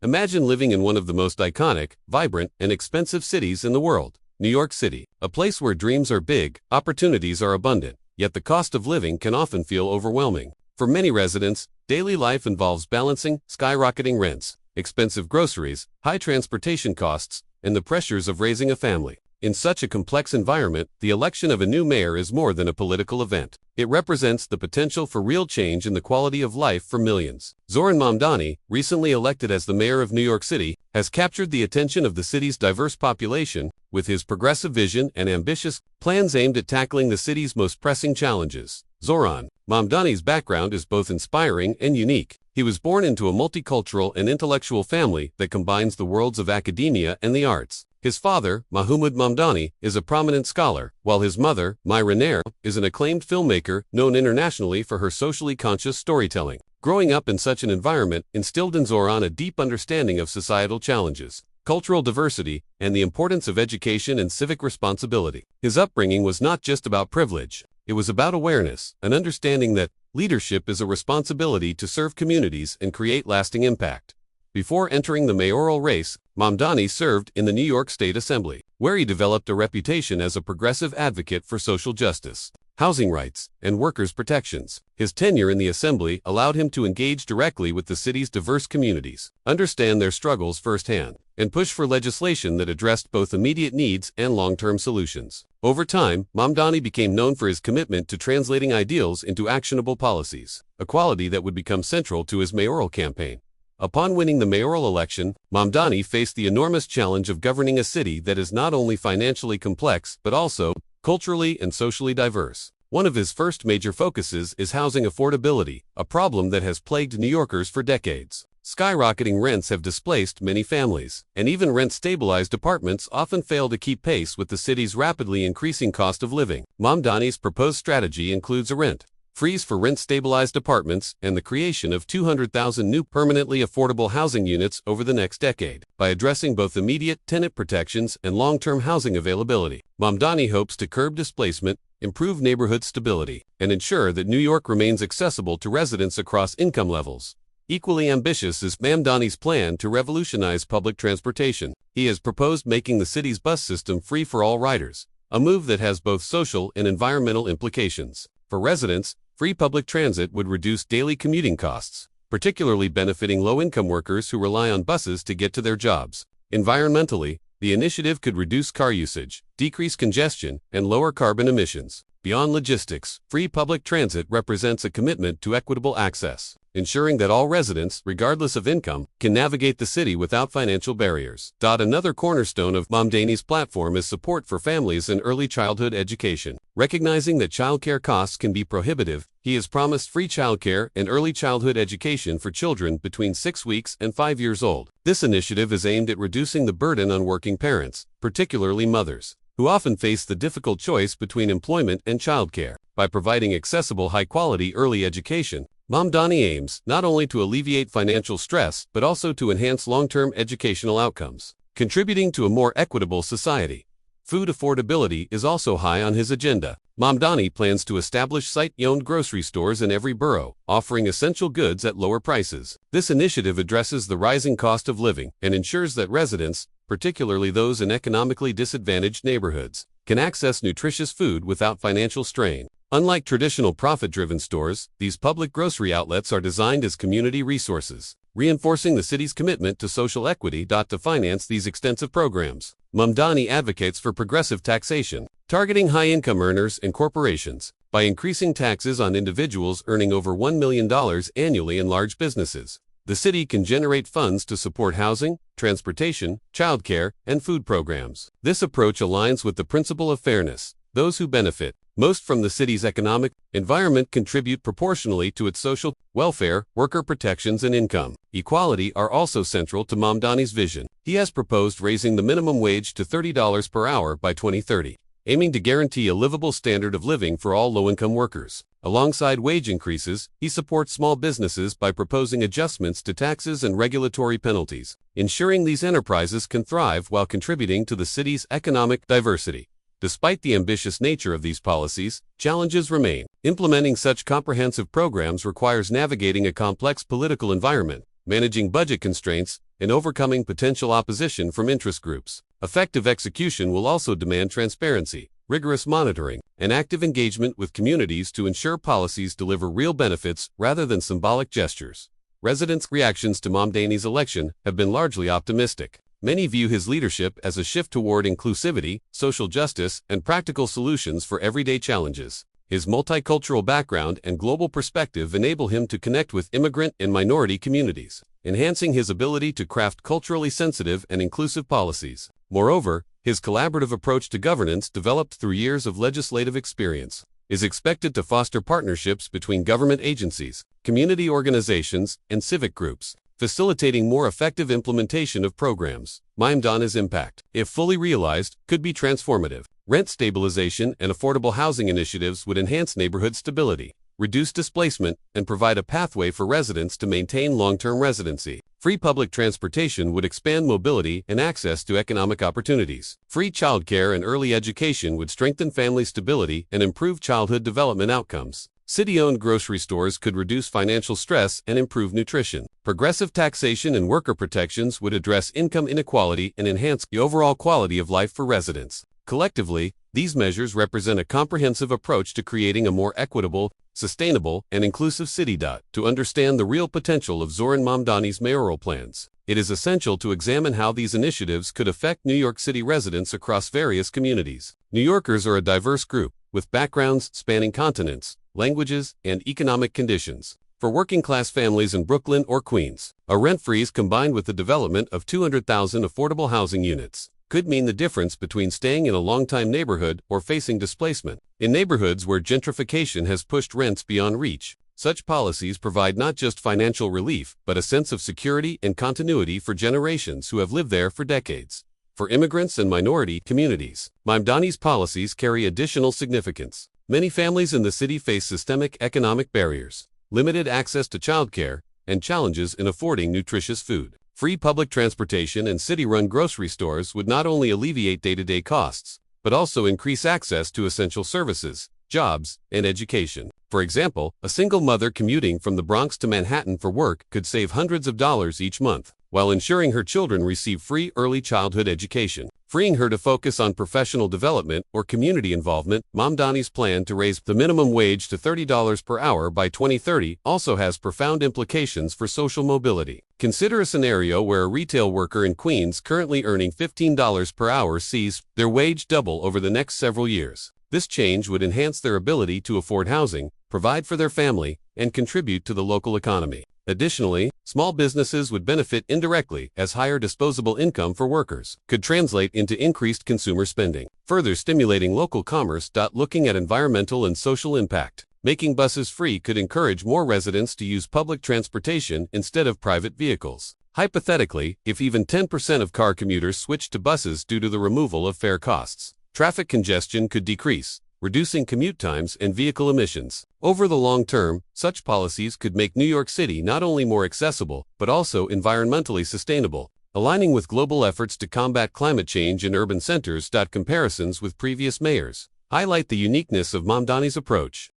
Imagine living in one of the most iconic, vibrant, and expensive cities in the world, New York City, a place where dreams are big, opportunities are abundant, yet the cost of living can often feel overwhelming. For many residents, daily life involves balancing skyrocketing rents, expensive groceries, high transportation costs, and the pressures of raising a family. In such a complex environment, the election of a new mayor is more than a political event. It represents the potential for real change in the quality of life for millions. Zohran Mamdani, recently elected as the mayor of New York City, has captured the attention of the city's diverse population with his progressive vision and ambitious plans aimed at tackling the city's most pressing challenges. Zohran Mamdani's background is both inspiring and unique. He was born into a multicultural and intellectual family that combines the worlds of academia and the arts. His father, Mahmoud Mamdani, is a prominent scholar, while his mother, Myra Nair, is an acclaimed filmmaker known internationally for her socially conscious storytelling. Growing up in such an environment instilled in Zohran a deep understanding of societal challenges, cultural diversity, and the importance of education and civic responsibility. His upbringing was not just about privilege. It was about awareness, an understanding that leadership is a responsibility to serve communities and create lasting impact. Before entering the mayoral race, Mamdani served in the New York State Assembly, where he developed a reputation as a progressive advocate for social justice, housing rights, and workers' protections. His tenure in the Assembly allowed him to engage directly with the city's diverse communities, understand their struggles firsthand, and push for legislation that addressed both immediate needs and long-term solutions. Over time, Mamdani became known for his commitment to translating ideals into actionable policies, a quality that would become central to his mayoral campaign. Upon winning the mayoral election, Mamdani faced the enormous challenge of governing a city that is not only financially complex but also culturally and socially diverse. One of his first major focuses is housing affordability, a problem that has plagued New Yorkers for decades. Skyrocketing rents have displaced many families, and even rent-stabilized apartments often fail to keep pace with the city's rapidly increasing cost of living. Mamdani's proposed strategy includes a rent freeze for rent-stabilized apartments and the creation of 200,000 new permanently affordable housing units over the next decade. By addressing both immediate tenant protections and long-term housing availability, Mamdani hopes to curb displacement, improve neighborhood stability, and ensure that New York remains accessible to residents across income levels. Equally ambitious is Mamdani's plan to revolutionize public transportation. He has proposed making the city's bus system free for all riders, a move that has both social and environmental implications. For residents, free public transit would reduce daily commuting costs, particularly benefiting low-income workers who rely on buses to get to their jobs. Environmentally, the initiative could reduce car usage, decrease congestion, and lower carbon emissions. Beyond logistics, free public transit represents a commitment to equitable access, ensuring that all residents, regardless of income, can navigate the city without financial barriers. Another cornerstone of Mamdani's platform is support for families and early childhood education. Recognizing that childcare costs can be prohibitive, he has promised free childcare and early childhood education for children between 6 weeks and 5 years old. This initiative is aimed at reducing the burden on working parents, particularly mothers, who often face the difficult choice between employment and childcare. By providing accessible high-quality early education, Mamdani aims not only to alleviate financial stress but also to enhance long-term educational outcomes, contributing to a more equitable society. Food affordability is also high on his agenda. Mamdani plans to establish site-owned grocery stores in every borough, offering essential goods at lower prices. This initiative addresses the rising cost of living and ensures that residents, particularly those in economically disadvantaged neighborhoods, can access nutritious food without financial strain. Unlike traditional profit-driven stores, these public grocery outlets are designed as community resources, reinforcing the city's commitment to social equity. To finance these extensive programs, Mamdani advocates for progressive taxation, targeting high-income earners and corporations. By increasing taxes on individuals earning over $1 million annually and large businesses, the city can generate funds to support housing, transportation, childcare, and food programs. This approach aligns with the principle of fairness. Those who benefit most from the city's economic environment contribute proportionally to its social welfare, worker protections, and income. Equality are also central to Mamdani's vision. He has proposed raising the minimum wage to $30 per hour by 2030, aiming to guarantee a livable standard of living for all low-income workers. Alongside wage increases, he supports small businesses by proposing adjustments to taxes and regulatory penalties, ensuring these enterprises can thrive while contributing to the city's economic diversity. Despite the ambitious nature of these policies, challenges remain. Implementing such comprehensive programs requires navigating a complex political environment, managing budget constraints, and overcoming potential opposition from interest groups. Effective execution will also demand transparency, rigorous monitoring, and active engagement with communities to ensure policies deliver real benefits rather than symbolic gestures. Residents' reactions to Mamdani's election have been largely optimistic. Many view his leadership as a shift toward inclusivity, social justice, and practical solutions for everyday challenges. His multicultural background and global perspective enable him to connect with immigrant and minority communities, enhancing his ability to craft culturally sensitive and inclusive policies. Moreover, his collaborative approach to governance, developed through years of legislative experience, is expected to foster partnerships between government agencies, community organizations, and civic groups, facilitating more effective implementation of programs. Mamdani's impact, if fully realized, could be transformative. Rent stabilization and affordable housing initiatives would enhance neighborhood stability, reduce displacement, and provide a pathway for residents to maintain long-term residency. Free public transportation would expand mobility and access to economic opportunities. Free childcare and early education would strengthen family stability and improve childhood development outcomes. City-owned grocery stores could reduce financial stress and improve nutrition. Progressive taxation and worker protections would address income inequality and enhance the overall quality of life for residents. Collectively, these measures represent a comprehensive approach to creating a more equitable, sustainable, and inclusive city. To understand the real potential of Zohran Mamdani's mayoral plans, it is essential to examine how these initiatives could affect New York City residents across various communities. New Yorkers are a diverse group, with backgrounds spanning continents, languages, and economic conditions. For working-class families in Brooklyn or Queens, a rent freeze combined with the development of 200,000 affordable housing units could mean the difference between staying in a long-time neighborhood or facing displacement. In neighborhoods where gentrification has pushed rents beyond reach, such policies provide not just financial relief, but a sense of security and continuity for generations who have lived there for decades. For immigrants and minority communities, Mamdani's policies carry additional significance. Many families in the city face systemic economic barriers, limited access to childcare, and challenges in affording nutritious food. Free public transportation and city-run grocery stores would not only alleviate day-to-day costs, but also increase access to essential services, jobs, and education. For example, a single mother commuting from the Bronx to Manhattan for work could save hundreds of dollars each month, while ensuring her children receive free early childhood education. Freeing her to focus on professional development or community involvement, Mamdani's plan to raise the minimum wage to $30 per hour by 2030 also has profound implications for social mobility. Consider a scenario where a retail worker in Queens currently earning $15 per hour sees their wage double over the next several years. This change would enhance their ability to afford housing, provide for their family, and contribute to the local economy. Additionally, small businesses would benefit indirectly as higher disposable income for workers could translate into increased consumer spending, further stimulating local commerce. Looking at environmental and social impact, making buses free could encourage more residents to use public transportation instead of private vehicles. Hypothetically, if even 10% of car commuters switched to buses due to the removal of fare costs, traffic congestion could decrease, reducing commute times and vehicle emissions. Over the long term, such policies could make New York City not only more accessible, but also environmentally sustainable, aligning with global efforts to combat climate change in urban centers. Comparisons with previous mayors highlight the uniqueness of Mamdani's approach.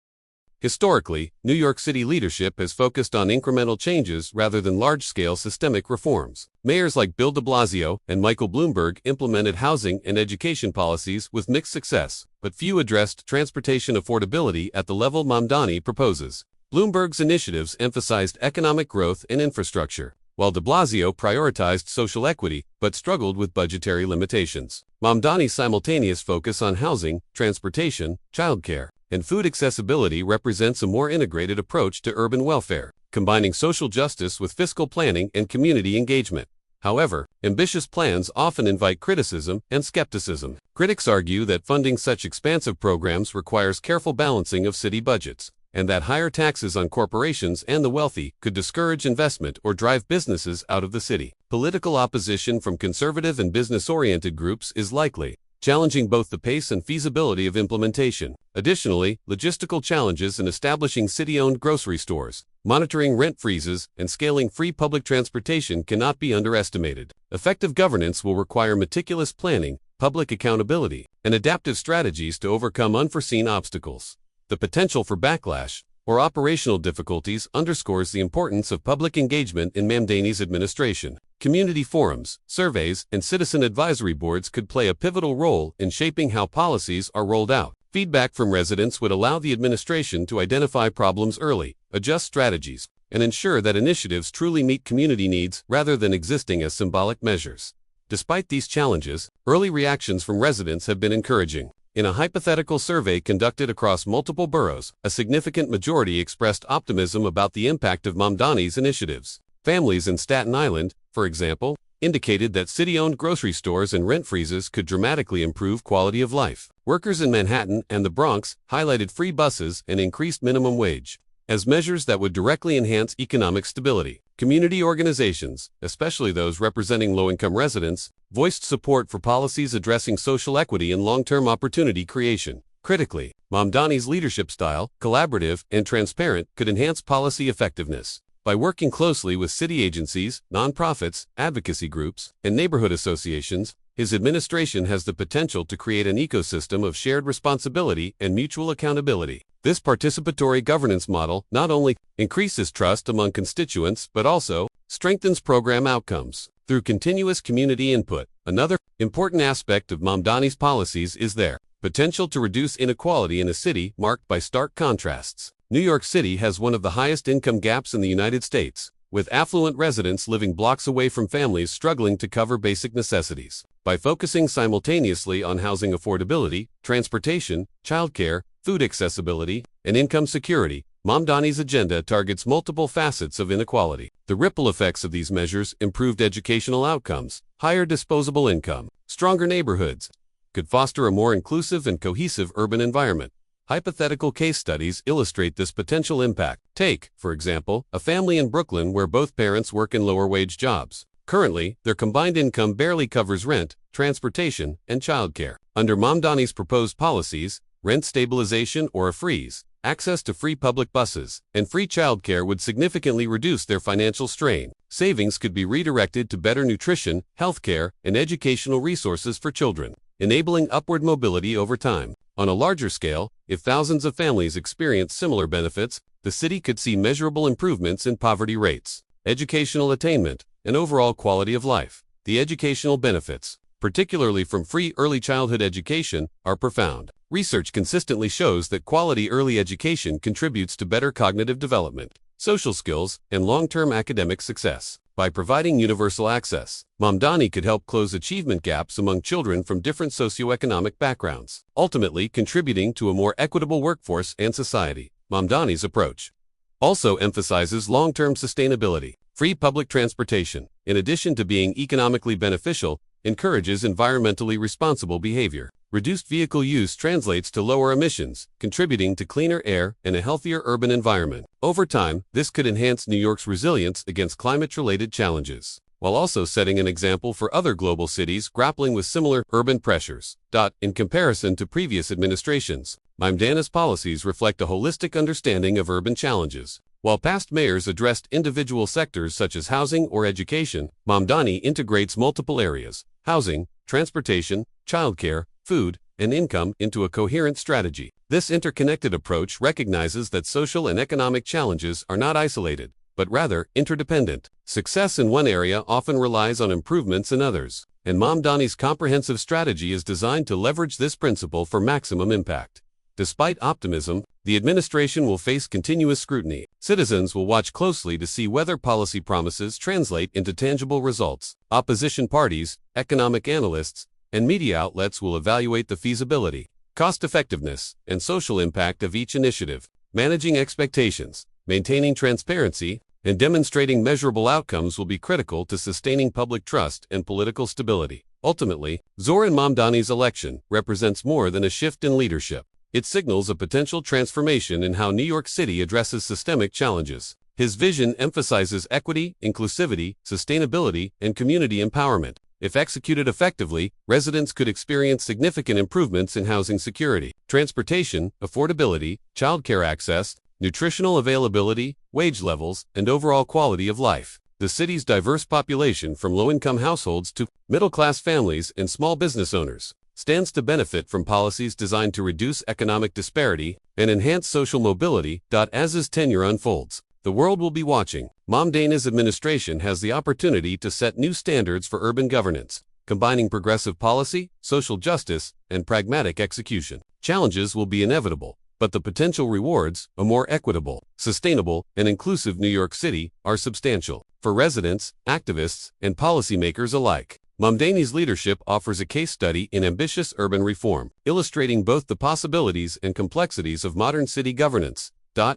Historically, New York City leadership has focused on incremental changes rather than large-scale systemic reforms. Mayors like Bill de Blasio and Michael Bloomberg implemented housing and education policies with mixed success, but few addressed transportation affordability at the level Mamdani proposes. Bloomberg's initiatives emphasized economic growth and infrastructure, while de Blasio prioritized social equity but struggled with budgetary limitations. Mamdani's simultaneous focus on housing, transportation, childcare, and food accessibility represents a more integrated approach to urban welfare, combining social justice with fiscal planning and community engagement. However, ambitious plans often invite criticism and skepticism. Critics argue that funding such expansive programs requires careful balancing of city budgets, and that higher taxes on corporations and the wealthy could discourage investment or drive businesses out of the city. Political opposition from conservative and business-oriented groups is likely, challenging both the pace and feasibility of implementation. Additionally, logistical challenges in establishing city-owned grocery stores, monitoring rent freezes, and scaling free public transportation cannot be underestimated. Effective governance will require meticulous planning, public accountability, and adaptive strategies to overcome unforeseen obstacles. The potential for backlash or operational difficulties underscores the importance of public engagement in Mamdani's administration. Community forums, surveys, and citizen advisory boards could play a pivotal role in shaping how policies are rolled out. Feedback from residents would allow the administration to identify problems early, adjust strategies, and ensure that initiatives truly meet community needs rather than existing as symbolic measures. Despite these challenges, early reactions from residents have been encouraging. In a hypothetical survey conducted across multiple boroughs, a significant majority expressed optimism about the impact of Mamdani's initiatives. Families in Staten Island, for example, indicated that city-owned grocery stores and rent freezes could dramatically improve quality of life. Workers in Manhattan and the Bronx highlighted free buses and increased minimum wage as measures that would directly enhance economic stability. Community organizations, especially those representing low-income residents, voiced support for policies addressing social equity and long-term opportunity creation. Critically, Mamdani's leadership style, collaborative and transparent, could enhance policy effectiveness. By working closely with city agencies, nonprofits, advocacy groups, and neighborhood associations, his administration has the potential to create an ecosystem of shared responsibility and mutual accountability. This participatory governance model not only increases trust among constituents but also strengthens program outcomes through continuous community input. Another important aspect of Mamdani's policies is their potential to reduce inequality in a city marked by stark contrasts. New York City has one of the highest income gaps in the United States, with affluent residents living blocks away from families struggling to cover basic necessities. By focusing simultaneously on housing affordability, transportation, childcare, food accessibility, and income security, Mamdani's agenda targets multiple facets of inequality. The ripple effects of these measures, improved educational outcomes, higher disposable income, stronger neighborhoods, could foster a more inclusive and cohesive urban environment. Hypothetical case studies illustrate this potential impact. Take, for example, a family in Brooklyn where both parents work in lower-wage jobs. Currently, their combined income barely covers rent, transportation, and childcare. Under Mamdani's proposed policies, rent stabilization or a freeze, access to free public buses, and free childcare would significantly reduce their financial strain. Savings could be redirected to better nutrition, healthcare, and educational resources for children, enabling upward mobility over time. On a larger scale, if thousands of families experience similar benefits, the city could see measurable improvements in poverty rates, educational attainment, and overall quality of life. The educational benefits, particularly from free early childhood education, are profound. Research consistently shows that quality early education contributes to better cognitive development, social skills, and long-term academic success. By providing universal access, Mamdani could help close achievement gaps among children from different socioeconomic backgrounds, ultimately contributing to a more equitable workforce and society. Mamdani's approach also emphasizes long-term sustainability. Free public transportation, in addition to being economically beneficial, encourages environmentally responsible behavior. Reduced vehicle use translates to lower emissions, contributing to cleaner air and a healthier urban environment. Over time, this could enhance New York's resilience against climate-related challenges, while also setting an example for other global cities grappling with similar urban pressures. In comparison to previous administrations, Mamdani's policies reflect a holistic understanding of urban challenges. While past mayors addressed individual sectors such as housing or education, Mamdani integrates multiple areas: housing, transportation, childcare, food, and income into a coherent strategy. This interconnected approach recognizes that social and economic challenges are not isolated, but rather interdependent. Success in one area often relies on improvements in others, and Mamdani's comprehensive strategy is designed to leverage this principle for maximum impact. Despite optimism, the administration will face continuous scrutiny. Citizens will watch closely to see whether policy promises translate into tangible results. Opposition parties, economic analysts, and media outlets will evaluate the feasibility, cost-effectiveness, and social impact of each initiative. Managing expectations, maintaining transparency, and demonstrating measurable outcomes will be critical to sustaining public trust and political stability. Ultimately, Zohran Mamdani's election represents more than a shift in leadership. It signals a potential transformation in how New York City addresses systemic challenges. His vision emphasizes equity, inclusivity, sustainability, and community empowerment. If executed effectively, residents could experience significant improvements in housing security, transportation, affordability, childcare access, nutritional availability, wage levels, and overall quality of life. The city's diverse population, from low-income households to middle-class families and small business owners, stands to benefit from policies designed to reduce economic disparity and enhance social mobility. As his tenure unfolds, The world will be watching. Mamdani's administration has the opportunity to set new standards for urban governance, combining progressive policy, social justice, and pragmatic execution. Challenges will be inevitable, but the potential rewards, a more equitable, sustainable, and inclusive New York City, are substantial. For residents, activists, and policymakers alike, Mamdani's leadership offers a case study in ambitious urban reform, illustrating both the possibilities and complexities of modern city governance.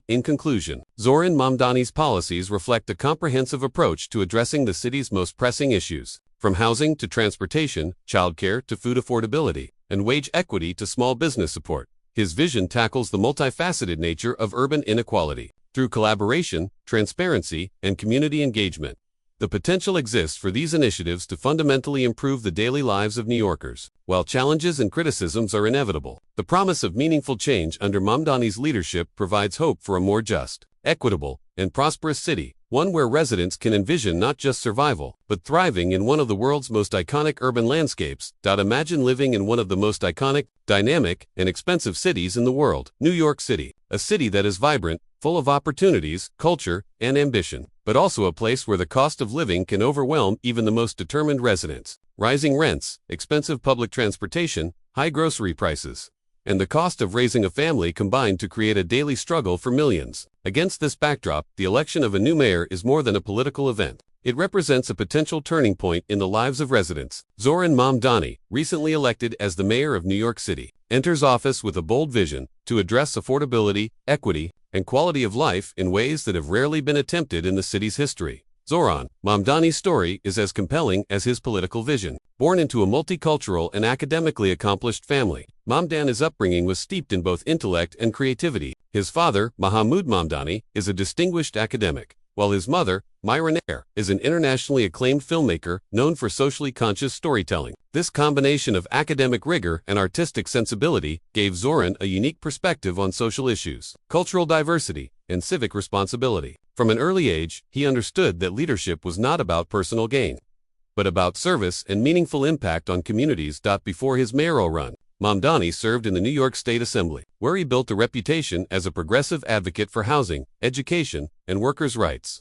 In conclusion, Zohran Mamdani's policies reflect a comprehensive approach to addressing the city's most pressing issues, from housing to transportation, childcare to food affordability, and wage equity to small business support. His vision tackles the multifaceted nature of urban inequality through collaboration, transparency, and community engagement. The potential exists for these initiatives to fundamentally improve the daily lives of New Yorkers. While challenges and criticisms are inevitable, the promise of meaningful change under Mamdani's leadership provides hope for a more just, equitable, and prosperous city, one where residents can envision not just survival, but thriving in one of the world's most iconic urban landscapes. Imagine living in one of the most iconic, dynamic, and expensive cities in the world, New York City, a city that is vibrant, full of opportunities, culture, and ambition, but also a place where the cost of living can overwhelm even the most determined residents. Rising rents, expensive public transportation, high grocery prices, and the cost of raising a family combine to create a daily struggle for millions. Against this backdrop, the election of a new mayor is more than a political event. It represents a potential turning point in the lives of residents. Zohran Mamdani, recently elected as the mayor of New York City, enters office with a bold vision to address affordability, equity, and quality of life in ways that have rarely been attempted in the city's history. Zohran Mamdani's story is as compelling as his political vision. Born into a multicultural and academically accomplished family, Mamdani's upbringing was steeped in both intellect and creativity. His father, Mahmoud Mamdani, is a distinguished academic, while his mother, Myra Nair, is an internationally acclaimed filmmaker known for socially conscious storytelling. This combination of academic rigor and artistic sensibility gave Zohran a unique perspective on social issues, cultural diversity, and civic responsibility. From an early age, he understood that leadership was not about personal gain, but about service and meaningful impact on communities. Before his mayoral run, Mamdani served in the New York State Assembly, where he built a reputation as a progressive advocate for housing, education, and workers' rights.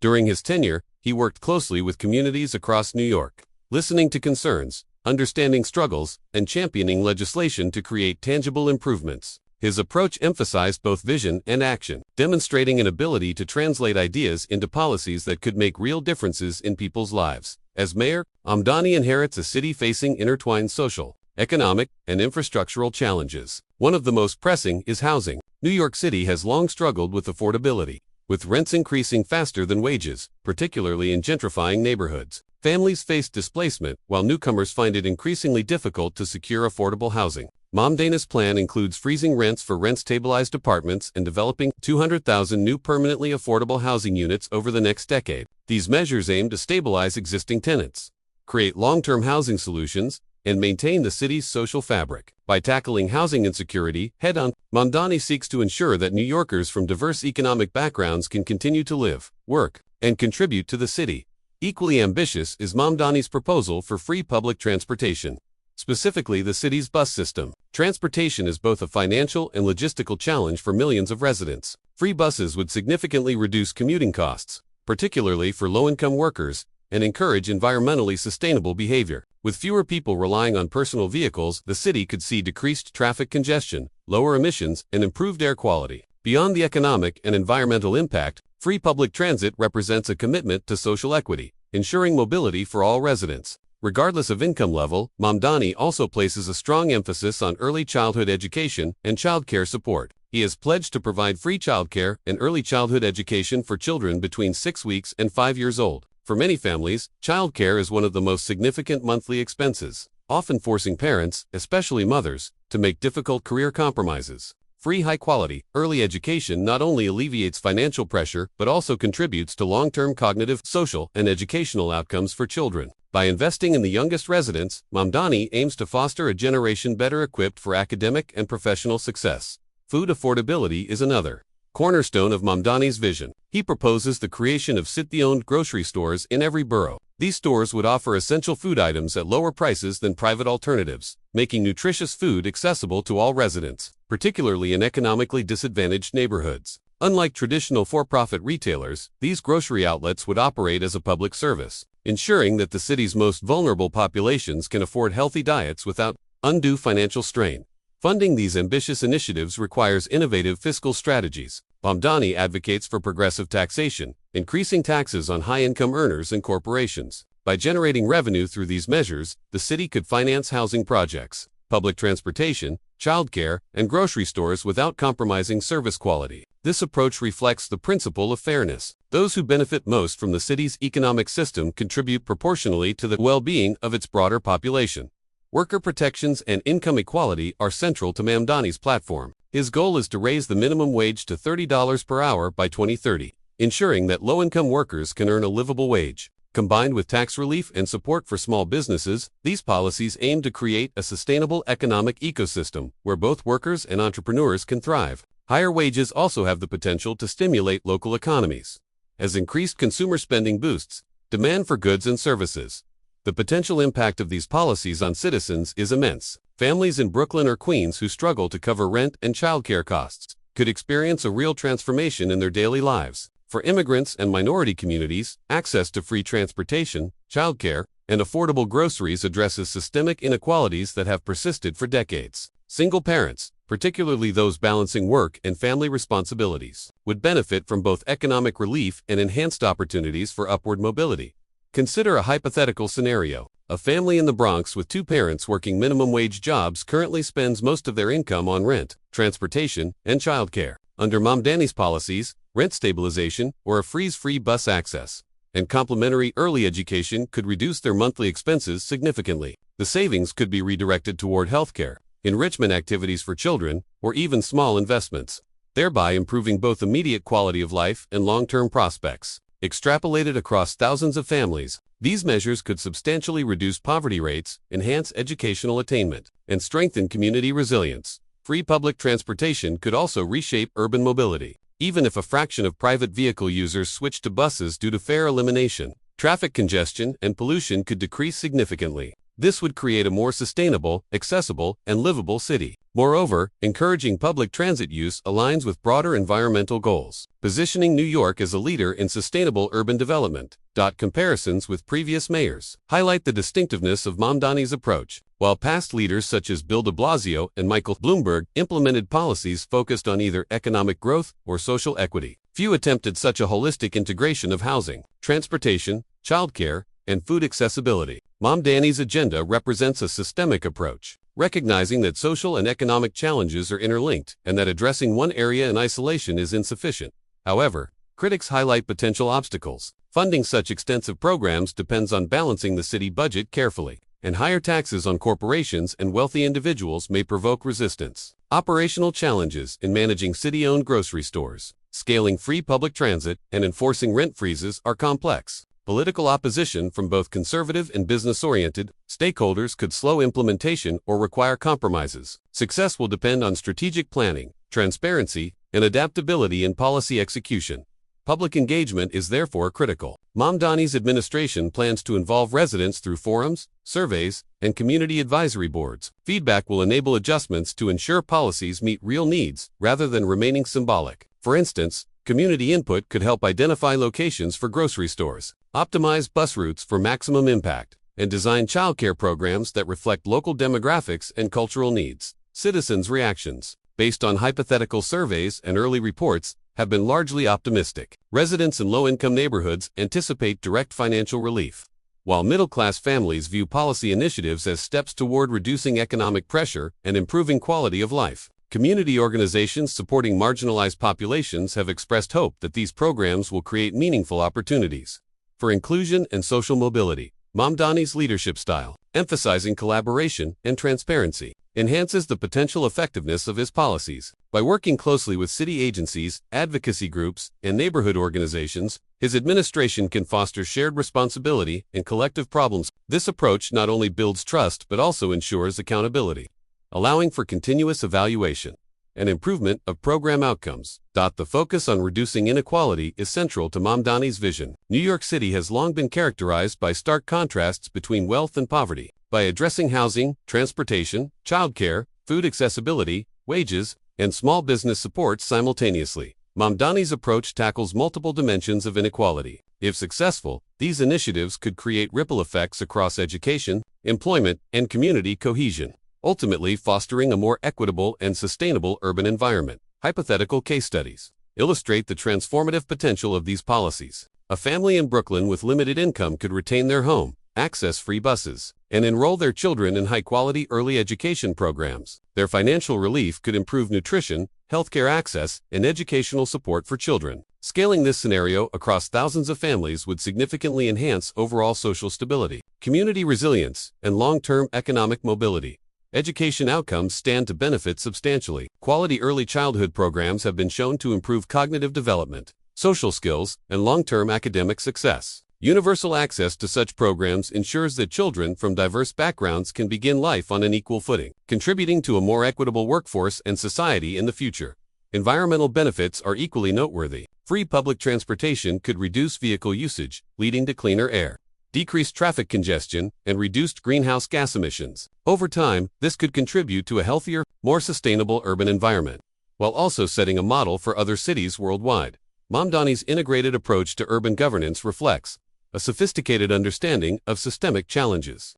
During his tenure, he worked closely with communities across New York, listening to concerns, understanding struggles, and championing legislation to create tangible improvements. His approach emphasized both vision and action, demonstrating an ability to translate ideas into policies that could make real differences in people's lives. As mayor, Mamdani inherits a city facing intertwined social, economic, and infrastructural challenges. One of the most pressing is housing. New York City has long struggled with affordability, with rents increasing faster than wages, particularly in gentrifying neighborhoods. Families face displacement, while newcomers find it increasingly difficult to secure affordable housing. Mamdani's plan includes freezing rents for rent-stabilized apartments and developing 200,000 new permanently affordable housing units over the next decade. These measures aim to stabilize existing tenants, create long-term housing solutions, and maintain the city's social fabric. By tackling housing insecurity head-on, Mamdani seeks to ensure that New Yorkers from diverse economic backgrounds can continue to live, work, and contribute to the city. Equally ambitious is Mamdani's proposal for free public transportation, specifically the city's bus system. Transportation is both a financial and logistical challenge for millions of residents. Free buses would significantly reduce commuting costs, particularly for low-income workers, and encourage environmentally sustainable behavior. With fewer people relying on personal vehicles, the city could see decreased traffic congestion, lower emissions, and improved air quality. Beyond the economic and environmental impact, free public transit represents a commitment to social equity, ensuring mobility for all residents. Regardless of income level, Mamdani also places a strong emphasis on early childhood education and childcare support. He has pledged to provide free childcare and early childhood education for children between 6 weeks and 5 years old. For many families, childcare is one of the most significant monthly expenses, often forcing parents, especially mothers, to make difficult career compromises. Free high-quality, early education not only alleviates financial pressure but also contributes to long-term cognitive, social, and educational outcomes for children. By investing in the youngest residents, Mamdani aims to foster a generation better equipped for academic and professional success. Food affordability is another cornerstone of Mamdani's vision. He proposes the creation of city-owned grocery stores in every borough. These stores would offer essential food items at lower prices than private alternatives, making nutritious food accessible to all residents, particularly in economically disadvantaged neighborhoods. Unlike traditional for-profit retailers, these grocery outlets would operate as a public service, ensuring that the city's most vulnerable populations can afford healthy diets without undue financial strain. Funding these ambitious initiatives requires innovative fiscal strategies. Mamdani advocates for progressive taxation, increasing taxes on high-income earners and corporations. By generating revenue through these measures, the city could finance housing projects, public transportation, childcare, and grocery stores without compromising service quality. This approach reflects the principle of fairness. Those who benefit most from the city's economic system contribute proportionally to the well-being of its broader population. Worker protections and income equality are central to Mamdani's platform. His goal is to raise the minimum wage to $30 per hour by 2030, ensuring that low-income workers can earn a livable wage. Combined with tax relief and support for small businesses, these policies aim to create a sustainable economic ecosystem where both workers and entrepreneurs can thrive. Higher wages also have the potential to stimulate local economies, as increased consumer spending boosts demand for goods and services. The potential impact of these policies on citizens is immense. Families in Brooklyn or Queens who struggle to cover rent and childcare costs could experience a real transformation in their daily lives. For immigrants and minority communities, access to free transportation, childcare, and affordable groceries addresses systemic inequalities that have persisted for decades. Single parents, particularly those balancing work and family responsibilities, would benefit from both economic relief and enhanced opportunities for upward mobility. Consider a hypothetical scenario. A family in the Bronx with two parents working minimum wage jobs currently spends most of their income on rent, transportation, and childcare. Under Mamdani's policies, rent stabilization or a freeze-free bus access and complimentary early education could reduce their monthly expenses significantly. The savings could be redirected toward healthcare, enrichment activities for children, or even small investments, thereby improving both immediate quality of life and long-term prospects. Extrapolated across thousands of families, these measures could substantially reduce poverty rates, enhance educational attainment, and strengthen community resilience. Free public transportation could also reshape urban mobility. Even if a fraction of private vehicle users switch to buses due to fare elimination, traffic congestion and pollution could decrease significantly. This would create a more sustainable, accessible, and livable city. Moreover, encouraging public transit use aligns with broader environmental goals, positioning New York as a leader in sustainable urban development. Comparisons with previous mayors highlight the distinctiveness of Mamdani's approach. While past leaders such as Bill de Blasio and Michael Bloomberg implemented policies focused on either economic growth or social equity, few attempted such a holistic integration of housing, transportation, childcare, and food accessibility. Mamdani's agenda represents a systemic approach, recognizing that social and economic challenges are interlinked and that addressing one area in isolation is insufficient. However, critics highlight potential obstacles. Funding such extensive programs depends on balancing the city budget carefully, and higher taxes on corporations and wealthy individuals may provoke resistance. Operational challenges in managing city-owned grocery stores, scaling free public transit, and enforcing rent freezes are complex. Political opposition from both conservative and business-oriented stakeholders could slow implementation or require compromises. Success will depend on strategic planning, transparency, and adaptability in policy execution. Public engagement is therefore critical. Mamdani's administration plans to involve residents through forums, surveys, and community advisory boards. Feedback will enable adjustments to ensure policies meet real needs rather than remaining symbolic. For instance, community input could help identify locations for grocery stores, optimize bus routes for maximum impact, and design childcare programs that reflect local demographics and cultural needs. Citizens' reactions, based on hypothetical surveys and early reports, have been largely optimistic. Residents in low-income neighborhoods anticipate direct financial relief, while middle-class families view policy initiatives as steps toward reducing economic pressure and improving quality of life. Community organizations supporting marginalized populations have expressed hope that these programs will create meaningful opportunities for inclusion and social mobility. Mamdani's leadership style, emphasizing collaboration and transparency, enhances the potential effectiveness of his policies. By working closely with city agencies, advocacy groups, and neighborhood organizations, his administration can foster shared responsibility and collective problems. This approach not only builds trust but also ensures accountability, allowing for continuous evaluation and improvement of program outcomes. The focus on reducing inequality is central to Mamdani's vision. New York City has long been characterized by stark contrasts between wealth and poverty. By addressing housing, transportation, childcare, food accessibility, wages, and small business support simultaneously, Mamdani's approach tackles multiple dimensions of inequality. If successful, these initiatives could create ripple effects across education, employment, and community cohesion, ultimately fostering a more equitable and sustainable urban environment. Hypothetical case studies illustrate the transformative potential of these policies. A family in Brooklyn with limited income could retain their home, access free buses, and enroll their children in high-quality early education programs. Their financial relief could improve nutrition, healthcare access, and educational support for children. Scaling this scenario across thousands of families would significantly enhance overall social stability, community resilience, and long-term economic mobility. Education outcomes stand to benefit substantially. Quality early childhood programs have been shown to improve cognitive development, social skills, and long-term academic success. Universal access to such programs ensures that children from diverse backgrounds can begin life on an equal footing, contributing to a more equitable workforce and society in the future. Environmental benefits are equally noteworthy. Free public transportation could reduce vehicle usage, leading to cleaner air, decreased traffic congestion, and reduced greenhouse gas emissions. Over time, this could contribute to a healthier, more sustainable urban environment, while also setting a model for other cities worldwide. Mamdani's integrated approach to urban governance reflects a sophisticated understanding of systemic challenges.